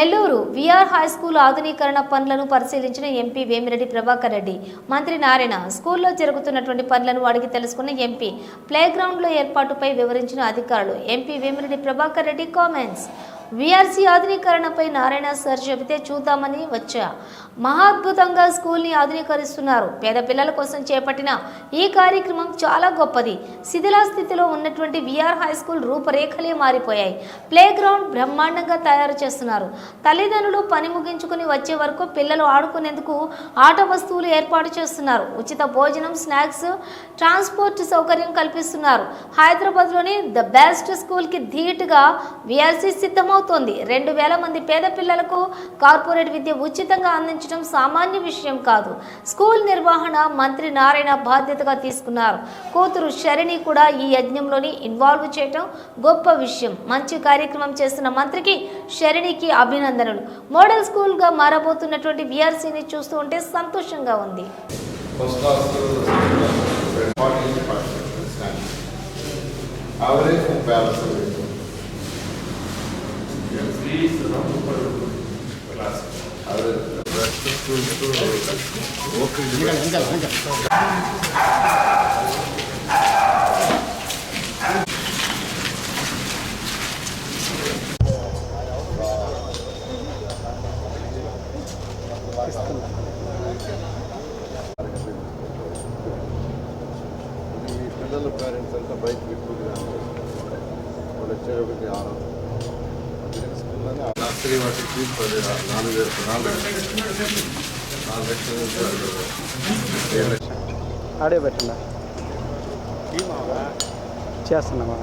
Nellore VR high school ఆధునీకరణ పనులను పరిశీలించిన ఎంపీ వేమిరెడ్డి ప్రభాకర్ రెడ్డి. మంత్రి నారాయణ స్కూల్లో జరుగుతున్నటువంటి పనులను అడిగి తెలుసుకున్న ఎంపీ. ప్లే గ్రౌండ్లో ఏర్పాటుపై వివరించిన అధికారులు. MP Vemireddy Prabhakar Reddy comments. VRC ఆధునీకరణపై నారాయణ సార్ చెబితే చూద్దామని వచ్చా. మహాద్భుతంగా స్కూల్ని ఆధునీకరిస్తున్నారు. పేద పిల్లల కోసం చేపట్టిన ఈ కార్యక్రమం చాలా గొప్పది. శిథిలాస్థితిలో ఉన్నటువంటి వీఆర్ హై స్కూల్ రూపురేఖలే మారిపోయాయి. ప్లే గ్రౌండ్ బ్రహ్మాండంగా తయారు చేస్తున్నారు. తల్లిదండ్రులు పని ముగించుకుని వచ్చే వరకు పిల్లలు ఆడుకునేందుకు ఆట వస్తువులు ఏర్పాటు చేస్తున్నారు. ఉచిత భోజనం, స్నాక్స్, ట్రాన్స్పోర్ట్ సౌకర్యం కల్పిస్తున్నారు. హైదరాబాద్లోని ద బెస్ట్ స్కూల్కి ధీటుగా వీఆర్సీ సిద్ధమవుతుంది. 2000 మంది పేద పిల్లలకు కార్పొరేట్ విద్య ఉచితంగా అందించడం సామాన్య విషయం కాదు. స్కూల్ నిర్వహణ మంత్రి నారాయణ బాధ్యతగా తీసుకున్నారు. కూతురు శరణి కూడా ఈ యజ్ఞంలోని ఇన్వాల్వ్ చేయడం గొప్ప విషయం. మంచి కార్యక్రమం చేస్తున్న మంత్రికి, శరణికి అభినందనలు. మోడల్ స్కూల్గా మారబోతున్నటువంటి వీఆర్సీని చూస్తూ ఉంటే సంతోషంగా ఉంది. పిల్లల పేరెంట్స్ అంతా బయట ఎక్కువగా వాళ్ళు వచ్చేటప్పటికి నర్సరీ వాటికి 4 లక్షలు ఆడే పెట్టండి చేస్తున్నామా.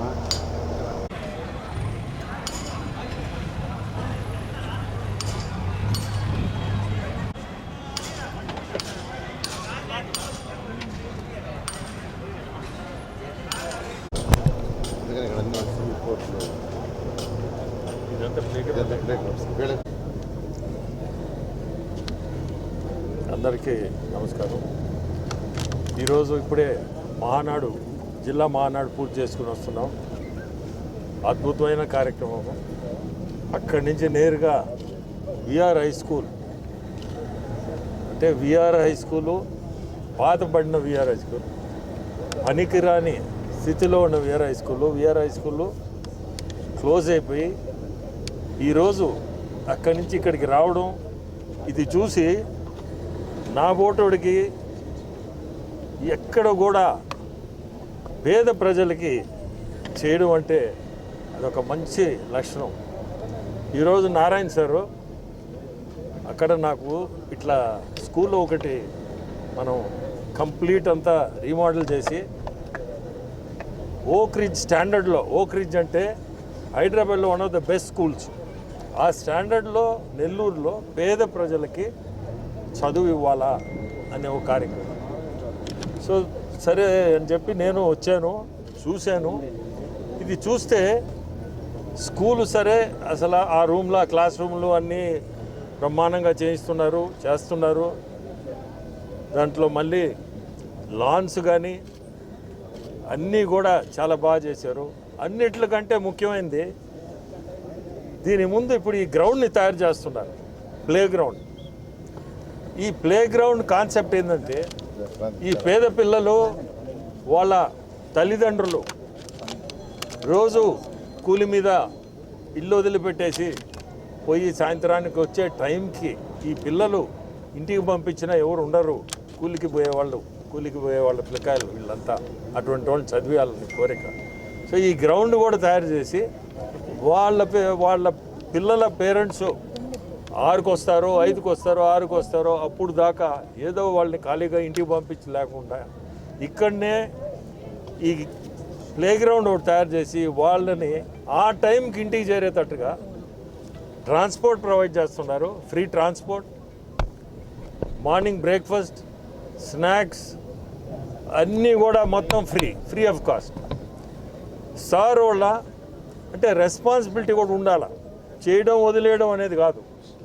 అందరికీ నమస్కారం. ఈరోజు ఇప్పుడే మహానాడు, జిల్లా మహానాడు పూర్తి చేసుకుని వస్తున్నాం. అద్భుతమైన కార్యక్రమం. అక్కడి నుంచి నేరుగా విఆర్ హై స్కూల్, అంటే విఆర్ హై స్కూలు పాతబడిన విఆర్ హై స్కూల్, పనికిరాని స్థితిలో ఉన్న విఆర్ హై స్కూలు క్లోజ్ అయిపోయి ఈరోజు అక్కడి నుంచి ఇక్కడికి రావడం, ఇది చూసి నా బోటోడికి ఎక్కడ కూడా పేద ప్రజలకి చేయడం అంటే అదొక మంచి లక్షణం. ఈరోజు నారాయణ సారు అక్కడ నాకు ఇట్లా స్కూల్లో ఒకటి మనం కంప్లీట్ అంతా రీమోడల్ చేసి ఓక్ రిడ్జ్ స్టాండర్డ్లో, ఓక్ రిడ్జ్ అంటే హైదరాబాద్లో one of the best schools, ఆ స్టాండర్డ్లో నెల్లూరులో పేద ప్రజలకి చదువు ఇవ్వాలా అనే ఒక కార్యక్రమం. సో సరే అని చెప్పి నేను వచ్చాను, చూశాను. ఇది చూస్తే స్కూలు సరే, అసలు ఆ రూమ్లో, క్లాస్ రూమ్లు అన్నీ బ్రహ్మాండంగా చేస్తున్నారు. దాంట్లో మళ్ళీ లాన్స్ కానీ అన్నీ కూడా చాలా బాగా చేశారు. అన్నిట్లకంటే ముఖ్యమైనది దీని ముందు ఇప్పుడు ఈ గ్రౌండ్ని తయారు చేస్తున్నారు, ప్లే గ్రౌండ్. ఈ ప్లే గ్రౌండ్ కాన్సెప్ట్ ఏంటంటే, ఈ పేద పిల్లలు వాళ్ళ తల్లిదండ్రులు రోజు కూలి మీద ఇల్లు వదిలిపెట్టేసి పోయి సాయంత్రానికి వచ్చే టైంకి ఈ పిల్లలు ఇంటికి పంపించినా ఎవరు ఉండరు, కూలికి పోయేవాళ్ళు పిల్లకాయలు వీళ్ళంతా, అటువంటి వాళ్ళు చదివేయాలని కోరిక. సో ఈ గ్రౌండ్ కూడా తయారు చేసి వాళ్ళ పిల్లల పేరెంట్స్ 6కి వస్తారో, 5కి వస్తారో, 6కి వస్తారో, అప్పుడు దాకా ఏదో వాళ్ళని ఖాళీగా ఇంటికి పంపించలేకుండా ఇక్కడనే ఈ ప్లే గ్రౌండ్ ఒకటి తయారు చేసి వాళ్ళని ఆ టైంకి ఇంటికి చేరేటట్టుగా ట్రాన్స్పోర్ట్ ప్రొవైడ్ చేస్తున్నారు. Free transport, morning breakfast, snacks అన్నీ కూడా మొత్తం ఫ్రీ ఆఫ్ కాస్ట్. సార్ వాళ్ళ అంటే రెస్పాన్సిబిలిటీ కూడా ఉండాలి. చేయడం వదిలేయడం అనేది కాదు,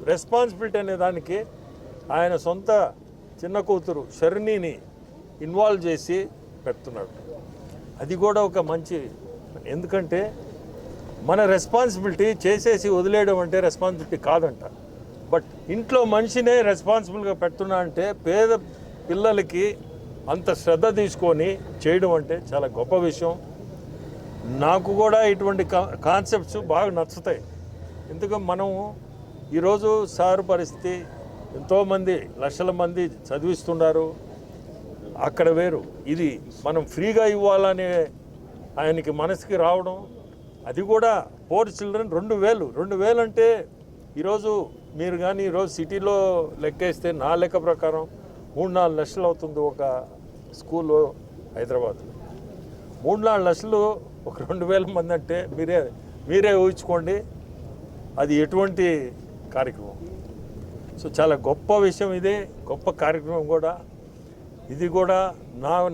రెస్పాన్సిబిలిటీ అనే దానికి ఆయన సొంత చిన్న కూతురు శరణిని ఇన్వాల్వ్ చేసి పెడుతున్నాడు. అది కూడా ఒక మంచి, ఎందుకంటే మన రెస్పాన్సిబిలిటీ చేసేసి వదిలేయడం అంటే రెస్పాన్సిబిలిటీ కాదంట. బట్ ఇంట్లో మనిషినే రెస్పాన్సిబుల్గా పెడుతున్నా అంటే పేద పిల్లలకి అంత శ్రద్ధ తీసుకొని చేయడం అంటే చాలా గొప్ప విషయం. నాకు కూడా ఇటువంటి కాన్సెప్ట్స్ బాగా నచ్చుతాయి. ఎందుకంటే మనం ఈరోజు సార్ పరిస్థితి, ఎంతోమంది లక్షల మంది చదివిస్తున్నారు, అక్కడ వేరు. ఇది మనం ఫ్రీగా ఇవ్వాలనే ఆయనకి మనసుకి రావడం, అది కూడా 4 చిల్డ్రన్ 2,000 అంటే ఈరోజు మీరు కానీ ఈరోజు సిటీలో లెక్కేస్తే నా లెక్క ప్రకారం 3-4 లక్షలు అవుతుంది ఒక స్కూలు హైదరాబాద్లో. 3-4 లక్షలు ఒక 2,000 మంది అంటే మీరే ఊహించుకోండి అది ఎటువంటి కార్యక్రమం. సో చాలా గొప్ప విషయం ఇది, గొప్ప కార్యక్రమం కూడా. ఇది కూడా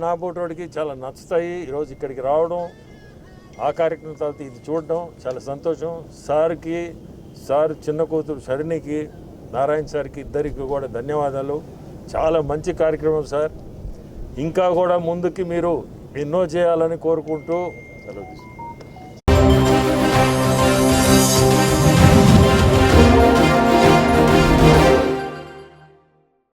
నా బోటోడికి చాలా నచ్చుతాయి. ఈరోజు ఇక్కడికి రావడం, ఆ కార్యక్రమం తర్వాత ఇది చూడడం చాలా సంతోషం. సార్ చిన్న కూతురు శరణికి, నారాయణ సార్కి ఇద్దరికి కూడా ధన్యవాదాలు. చాలా మంచి కార్యక్రమం సార్. ఇంకా కూడా ముందుకి మీరు ఎన్నో చేయాలని కోరుకుంటూ సెలవు తీసుకుంటాం.